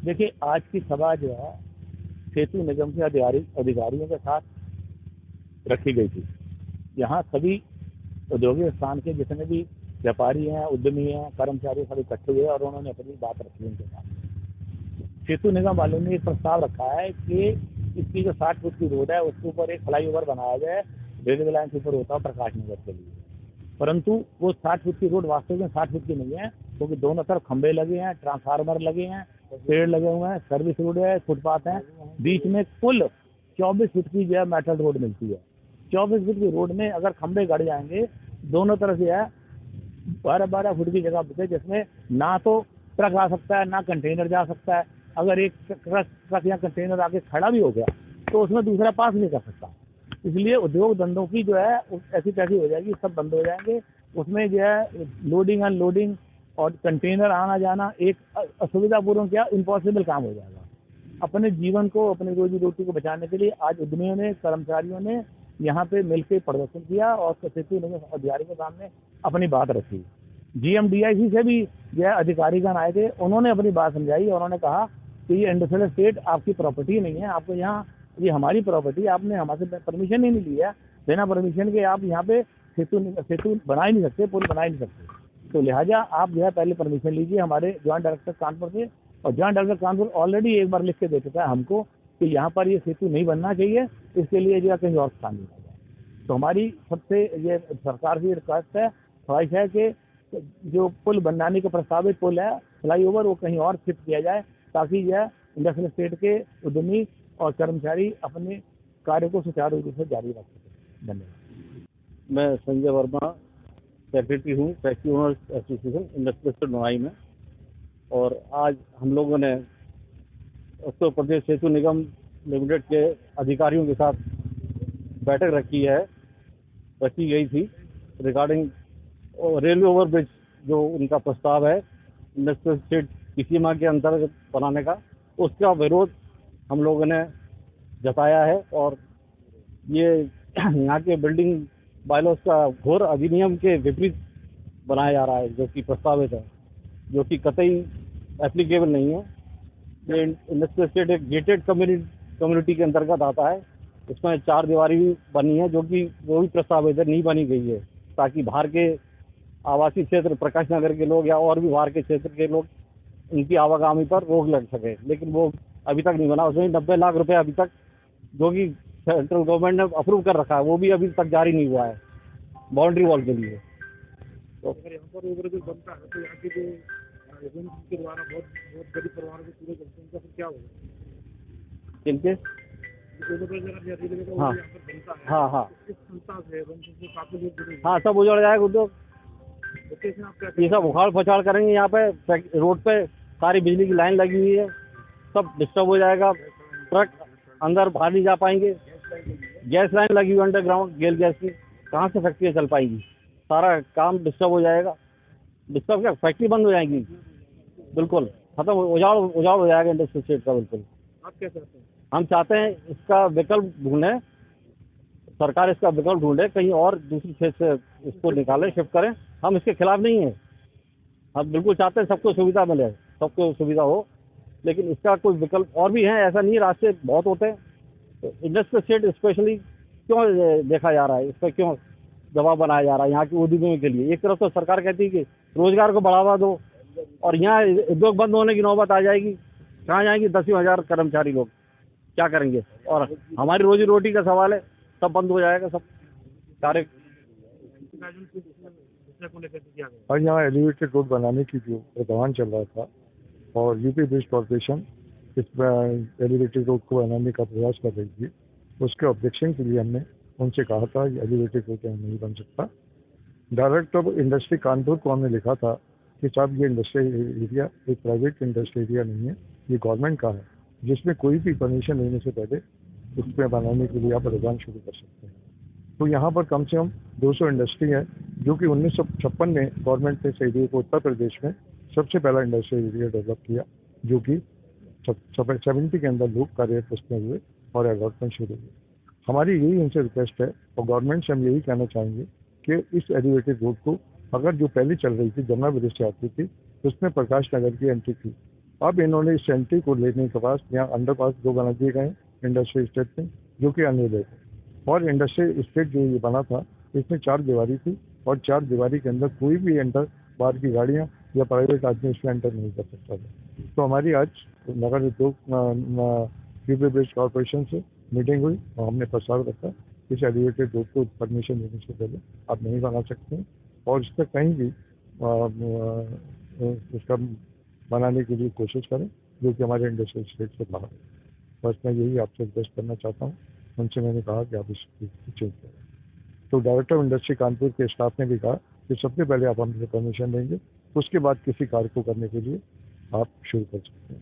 देखिए, आज की सभा जो है सेतु निगम के अधिकारियों के साथ रखी गई थी। यहाँ सभी औद्योगिक स्थान के जितने भी व्यापारी हैं, उद्यमी हैं, कर्मचारी सब इकट्ठे हुए और उन्होंने अपनी बात रखी उनके साथ। सेतु निगम वालों ने एक प्रस्ताव रखा है कि इसकी जो 60 फुट की रोड है उसके ऊपर एक फ्लाईओवर बनाया जाए, रेलवे लाइन के ऊपर होता है प्रकाश नगर के लिए। परंतु वो 60 फुट की रोड वास्तव में 60 फुट की नहीं है, क्योंकि दोनों तरफ खंभे लगे हैं, ट्रांसफार्मर लगे हैं, पेड़ लगे हुए हैं, सर्विस रोड है, फुटपाथ है, बीच में कुल 24 फुट की जो है मेटल रोड मिलती है। 24 फुट की रोड में अगर खंभे गड़ जाएंगे दोनों तरफ जो है 12-12 फुट की जगह बचे, जिसमें ना तो ट्रक आ सकता है ना कंटेनर जा सकता है। अगर एक ट्रक या कंटेनर आके खड़ा भी हो गया तो उसमें दूसरा पास नहीं कर सकता। इसलिए उद्योग धंधों की जो है ऐसी तैसी हो जाएगी, सब बंद हो जाएंगे। उसमें जो है लोडिंग अनलोडिंग और कंटेनर आना जाना एक असुविधापूर्ण क्या इम्पॉसिबल काम हो जाएगा। अपने जीवन को, अपनी रोजी रोटी को बचाने के लिए आज उद्यमियों ने, कर्मचारियों ने यहाँ पे मिलकर प्रदर्शन किया और सेतु निगम अधिकारी के सामने अपनी बात रखी। GMDIC से भी जो है अधिकारीगण आए थे, उन्होंने अपनी बात समझाई और उन्होंने कहा कि ये इंडस्ट्रियल स्टेट आपकी प्रॉपर्टी नहीं है, आपको यहाँ ये हमारी प्रॉपर्टी, आपने हमारे परमिशन ही नहीं ली है, बिना परमिशन के आप यहाँ पे सेतु बना ही नहीं सकते, पुल बना ही नहीं सकते। तो लिहाजा आप जो है पहले परमिशन लीजिए हमारे ज्वाइंट डायरेक्टर कानपुर से। और ज्वाइंट डायरेक्टर कानपुर ऑलरेडी एक बार लिख के दे चुका है हमको कि यहाँ पर ये सेतु नहीं बनना चाहिए, इसके लिए जो है कहीं और स्थान लिया जाए। तो हमारी सबसे ये सरकार की रिक्वेस्ट है, ख्वाहिश है कि जो पुल बनाने का प्रस्तावित पुल है, फ्लाईओवर, वो कहीं और शिफ्ट किया जाए ताकि यह इंडस्ट्रियल स्टेट के उद्यमी और कर्मचारी अपने कार्य को सुचारू रूप से जारी रख सकें। धन्यवाद। मैं संजय वर्मा, सेक्रेटरी हूँ factory owners association industrial state Noida में। और आज हम लोगों ने उत्तर प्रदेश सेतु निगम लिमिटेड के अधिकारियों के साथ बैठक रखी गई थी रिगार्डिंग रेलवे ओवरब्रिज, जो उनका प्रस्ताव है इंडस्ट्रियल स्टेट की सीमा के अंतर्गत बनाने का, उसका विरोध हम लोगों ने जताया है। और ये यहाँ के बिल्डिंग बायलॉज का घोर अधिनियम के विपरीत बनाया जा रहा है, जो कि प्रस्तावित है, जो कि कतई एप्लीकेबल नहीं है। ये इंडस्ट्रियल स्टेट एक गेटेड कम्युनिटी के अंतर्गत आता है। इसमें 4 दीवारी भी बनी है, जो कि वो भी प्रस्तावित है, नहीं बनी गई है, ताकि बाहर के आवासीय क्षेत्र, प्रकाश नगर के लोग या और भी बाहर के क्षेत्र के लोग, उनकी आवागमन पर रोक लग सके। लेकिन वो अभी तक नहीं बना। उसमें 90 लाख रुपए अभी तक, जो कि सेंट्रल गवर्नमेंट ने अप्रूव कर रखा है, वो भी अभी तक जारी नहीं हुआ है बाउंड्री वॉल के लिए। तो अगर यहाँ पर ओवरब्रिज बनता है तो यहाँ के जो के द्वारा बहुत गरीब परिवारों को पूरे करते हैं, उनका फिर क्या होगा? इनके हाँ हाँ हाँ हाँ, सब उजड़ जाएगा उद्योग। ये सब उखाड़ फचाड़ करेंगे। यहाँ पे रोड पे सारी बिजली की लाइन लगी हुई है, सब डिस्टर्ब हो जाएगा। ट्रक अंदर बाहर नहीं जा पाएंगे। गैस लाइन लगी हुई अंडरग्राउंड, गेल गैस की, कहाँ से फैक्ट्रियाँ चल पाएंगी? सारा काम डिस्टर्ब हो जाएगा। डिस्टर्ब क्या, फैक्ट्री बंद हो जाएगी, बिल्कुल खत्म, उजाड़ हो जाएगा इंडस्ट्रियल स्टेट का। बिल्कुल। आप क्या चाहते हैं? हम चाहते हैं इसका विकल्प ढूंढे, सरकार इसका विकल्प ढूंढे, कहीं और दूसरी क्षेत्र से इसको निकाले, शिफ्ट करें। हम इसके खिलाफ नहीं हैं, हम बिल्कुल चाहते हैं सबको सुविधा मिले, सबको सुविधा हो, लेकिन इसका कोई विकल्प और भी है। ऐसा नहीं, रास्ते बहुत होते हैं। तो इंडस्ट्रियल स्टेट स्पेशली क्यों देखा जा रहा है, इस पर क्यों दबाव बनाया जा रहा है यहाँ के उद्योगों के लिए? एक तरफ तो सरकार कहती है कि रोजगार को बढ़ावा दो, और यहाँ उद्योग बंद होने की नौबत आ जाएगी। कहाँ जाएंगे 10,000 कर्मचारी लोग, क्या करेंगे? और हमारी रोजी रोटी का सवाल है, सब बंद हो जाएगा, सब कार्य। और यहाँ एलिवेटेड रोड बनाने की जो प्रदान चल रहा था, और यूपी ब्रिज कॉर्पोरेशन इस एलिवेटेड रोड को बनाने का प्रयास कर रही थी, उसके ऑब्जेक्शन के लिए हमने उनसे कहा था ये एलिवेटेड रोड नहीं बन सकता। डायरेक्टर इंडस्ट्री कानपुर को हमने लिखा था कि साहब ये इंडस्ट्रियल एरिया एक प्राइवेट इंडस्ट्रियल एरिया नहीं है, ये गवर्नमेंट का है, जिसमें कोई भी परमिशन लेने से पहले उसमें बनाने के लिए आप अनुदान शुरू कर सकते हैं। तो यहाँ पर कम से कम 200 इंडस्ट्री है, जो कि 1956 में गवर्नमेंट ने इस एरिया को उत्तर प्रदेश में सबसे पहला इंडस्ट्रियल एरिया डेवलप किया, जो कि 70 के अंदर लोग कार्यरत उसमें हुए और अलॉटमेंट शुरू हुए। हमारी यही उनसे रिक्वेस्ट है, और गवर्नमेंट से हम यही कहना चाहेंगे कि इस एलिवेटेड रोड को, अगर जो पहले चल रही थी जमुना ब्रिज से आती थी, उसमें प्रकाश नगर की एंट्री थी, अब इन्होंने इस सेंट्री को लेने के बाद यहाँ अंडरपास 2 बना दिए गए इंडस्ट्रियल स्टेट में, जो कि अनियमित है। और इंडस्ट्रियल स्टेट जो ये बना था इसमें 4 दीवारी थी, और 4 दीवारी के अंदर कोई भी एंटर बाहर की गाड़ियाँ या प्राइवेट आदमी इसमें एंटर नहीं कर सकता था। तो हमारी आज नगर उद्योग यूपी ब्रिज कॉरपोरेशन से मीटिंग हुई और हमने प्रस्ताव रखा, इस एलिवेटेड रोड को परमिशन देने से पहले आप नहीं बना सकते हैं, और इस पर कहीं भी इसका बनाने के लिए कोशिश करें जो कि हमारे इंडस्ट्रियल स्टेट से बाहर है। बस मैं यही आपसे रिक्वेस्ट करना चाहता हूँ। उनसे मैंने कहा कि आप इस चेंज करें। तो डायरेक्टर ऑफ इंडस्ट्री कानपुर के स्टाफ ने भी कहा कि सबसे पहले आप हमसे परमिशन देंगे, उसके बाद किसी कार्य को करने के लिए आप शुरू कर सकते हैं।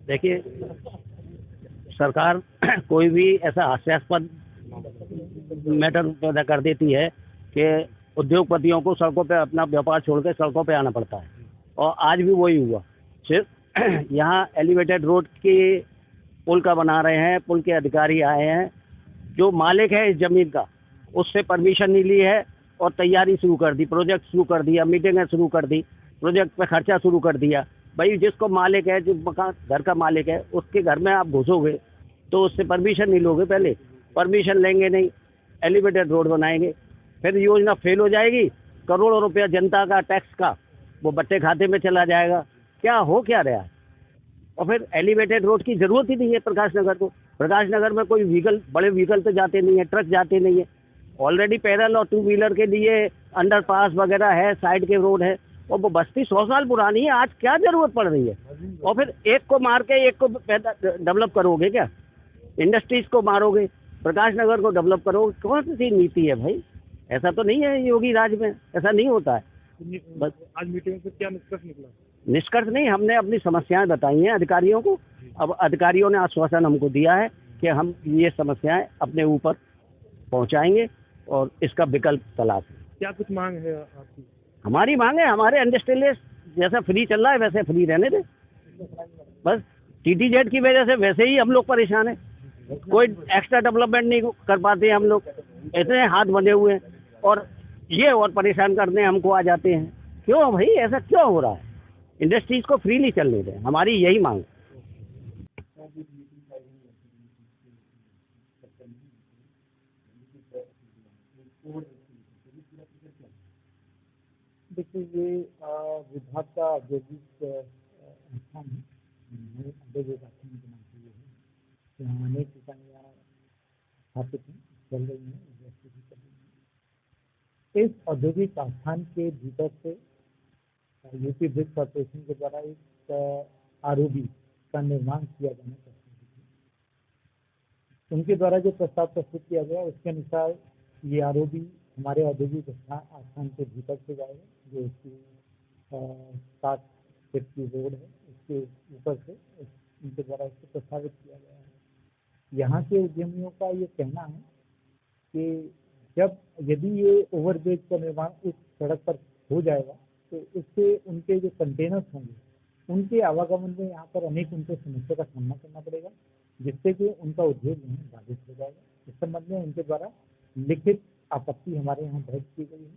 देखिए, सरकार कोई भी ऐसा हास्यास्पद मैटर पैदा कर देती है कि उद्योगपतियों को सड़कों पे अपना व्यापार छोड़कर सड़कों पे आना पड़ता है, और आज भी वही हुआ। सिर्फ यहाँ एलिवेटेड रोड के पुल का बना रहे हैं, पुल के अधिकारी आए हैं, जो मालिक है इस ज़मीन का उससे परमिशन नहीं ली है और तैयारी शुरू कर दी, प्रोजेक्ट शुरू कर दिया, मीटिंगें शुरू कर दी, प्रोजेक्ट पे खर्चा शुरू कर दिया। भाई जिसको मालिक है, जो मकान घर का मालिक है, उसके घर में आप घुसोगे तो उससे परमिशन नहीं लोगे, पहले परमिशन लेंगे नहीं, एलिवेटेड रोड बनाएंगे, फिर योजना फेल हो जाएगी, करोड़ों रुपया जनता का टैक्स का वो बट्टे खाते में चला जाएगा। क्या रहा है? और फिर एलिवेटेड रोड की ज़रूरत ही नहीं है प्रकाश नगर को। प्रकाश नगर में कोई व्हीकल, बड़े व्हीकल तो जाते नहीं है, ट्रक जाते नहीं है। ऑलरेडी पैदल और 2 व्हीलर के लिए अंडरपास वगैरह है, साइड के रोड है, और वो बस्ती 100 साल पुरानी है, आज क्या ज़रूरत पड़ रही है? और फिर एक को मार के एक को डेवलप करोगे क्या? इंडस्ट्रीज़ को मारोगे, प्रकाश नगर को डेवलप करोगे? कौन सी नीति है भाई? ऐसा तो नहीं है योगी राज में, ऐसा नहीं होता है। बस आज मीटिंग से क्या निष्कर्ष निकला? निष्कर्ष नहीं, हमने अपनी समस्याएं बताई हैं अधिकारियों को। अब अधिकारियों ने आश्वासन हमको दिया है कि हम ये समस्याएं अपने ऊपर पहुंचाएंगे और इसका विकल्प तलाशेंगे। क्या कुछ मांग है आपकी? हमारी मांग है, हमारे इंडस्ट्रियलिस्ट जैसा फ्री चल रहा है वैसे फ्री रहने दे। बस TTZ की वजह से वैसे ही हम लोग परेशान हैं, कोई एक्स्ट्रा डेवलपमेंट नहीं कर पाते हम लोग, इतने हाथ बंधे हुए हैं, और ये और परेशान करने हमको आ जाते हैं। क्यों भाई, ऐसा क्यों हो रहा है? इंडस्ट्रीज को फ्रीली चलने दें, हमारी यही मांग। देखिए, ये विभाग का औद्योगिक संस्थान है, औद्योगिक आश्रम के नाम से ये है। यहाँ अनेक इकाइयाँ स्थापित हैं, चल रही हैं, इंडस्ट्री भी चल रही है। इस औद्योगिक आस्थान के भीतर से यूपी ब्रिज कॉर्पोरेशन के द्वारा एक ROB का निर्माण किया जाना चाहता है। उनके द्वारा जो प्रस्ताव प्रस्तुत किया गया उसके अनुसार ये ROB हमारे औद्योगिक आस्थान के भीतर से जाएगा, जो इसकी 7 फीट की रोड है, उसके ऊपर से उनके द्वारा इसको प्रस्तावित किया गया है। यहाँ के उद्यमियों का ये कहना है कि यदि ये ओवरब्रिज का निर्माण इस सड़क पर हो जाएगा तो इससे उनके जो कंटेनर्स होंगे उनके आवागमन में यहाँ पर अनेक उनको समस्या का सामना करना पड़ेगा, जिससे कि उनका उद्योग यहाँ बाधित हो जाएगा। इस संबंध में उनके द्वारा लिखित आपत्ति हमारे यहाँ दर्ज की गई है।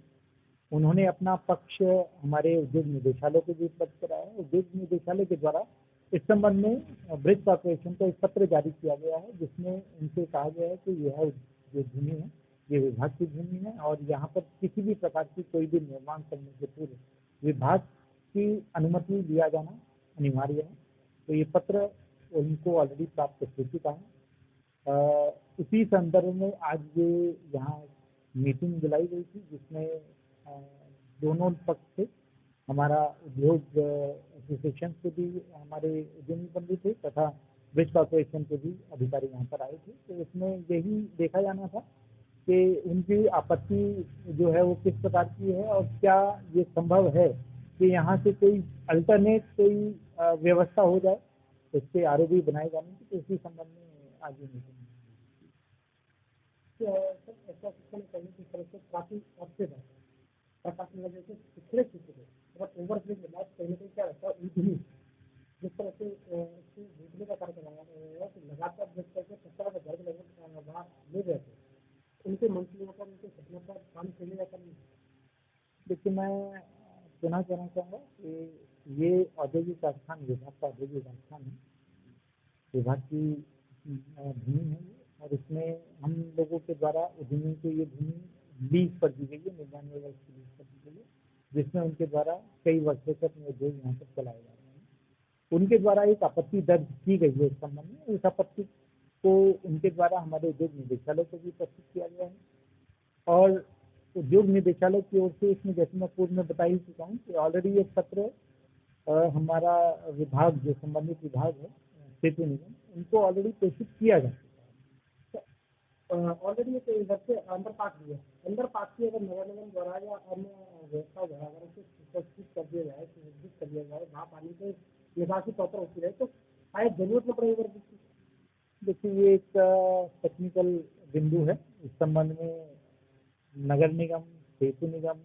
उन्होंने अपना पक्ष हमारे उद्योग निदेशालय को भी उपलब्ध कराया है। उद्योग निदेशालय के द्वारा इस संबंध में ब्रिज कॉर्पोरेशन को एक पत्र जारी किया गया है, जिसमें उनसे कहा गया है कि यह जो भूमि है ये विभाग की भूमि है, और यहाँ पर किसी भी प्रकार की कोई भी निर्माण करने से पूर्व विभाग की अनुमति लिया जाना अनिवार्य है। तो ये पत्र उनको ऑलरेडी प्राप्त हो चुका है। इसी संदर्भ में आज ये यहाँ मीटिंग बुलाई गई थी, जिसमें दोनों पक्ष से हमारा उद्योग एसोसिएशन से भी हमारे उद्यमी बंधु थे तथा ब्रिज कॉर्पोरेशन के भी अधिकारी यहाँ पर आए थे। तो इसमें यही देखा जाना था कि उनकी आपत्ति जो है वो किस प्रकार की है, और क्या ये संभव है कि यहाँ से कोई अल्टरनेट कोई व्यवस्था हो जाए इसके ROB बनाए जाने की। तो इसी संबंध में आज ये मीटिंग ऐसा सिस्टम करने की तरफ से काफ़ी अच्छे है, और काफ़ी वजह से पिछले चुके हैं। और ओवरब्रिज निर्माण कहीं ना कहीं क्या रहता है, जिस तरह से बिजली का कार्य कराया गया है तो लगातार जिस तरह से 50 हजार के लगभग वहाँ ले गए थे, उनके मंत्रियों पर उनके सपनों पर काम चलेगा कर नहीं। देखिए, मैं पुनः कहना चाहूँगा कि ये औद्योगिक स्थान विभाग का औद्योगिक स्थान है, विभाग की भूमि है ये, और इसमें हम लोगों के द्वारा उद्यमी को ये भूमि लीज पर दी गई है, 99 वर्ष की लीज पर दी गई है, जिसमें उनके द्वारा कई वर्षों तक अपने उद्योग यहाँ पर चलाए जा रहे हैं। उनके द्वारा एक आपत्ति दर्ज की गई है इस संबंध में। इस आपत्ति को उनके द्वारा हमारे उद्योग निदेशालय को भी प्रस्तुत किया गया है, और उद्योग निदेशालय की ओर से इसमें, जैसे मैं पूर्व में बता ही चुका हूँ कि ऑलरेडी एक पत्र हमारा विभाग, जो संबंधित विभाग है सेतु निगम, उनको ऑलरेडी प्रेषित किया जा चुका है। ऑलरेडी एक इधर से अंदर पास दिया, अंदर पास की अगर नगर निगम द्वारा या अन्य व्यवस्था द्वारा अगर उसे सुनिश्चित कर दिया जाए, सुनिश्चित कर दिया जाए, वहाँ पानी के निकास की प्रॉपर होती रहे, तो शायद जरूरत न पड़ेगी। देखिए, ये एक टेक्निकल बिंदु है। इस संबंध में नगर निगम, सेतु निगम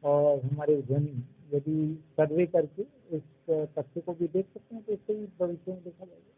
और हमारे उद्यमी यदि सर्वे करके इस तथ्य को भी देख सकते हैं, तो इससे भी भविष्य में देखा जाएगा।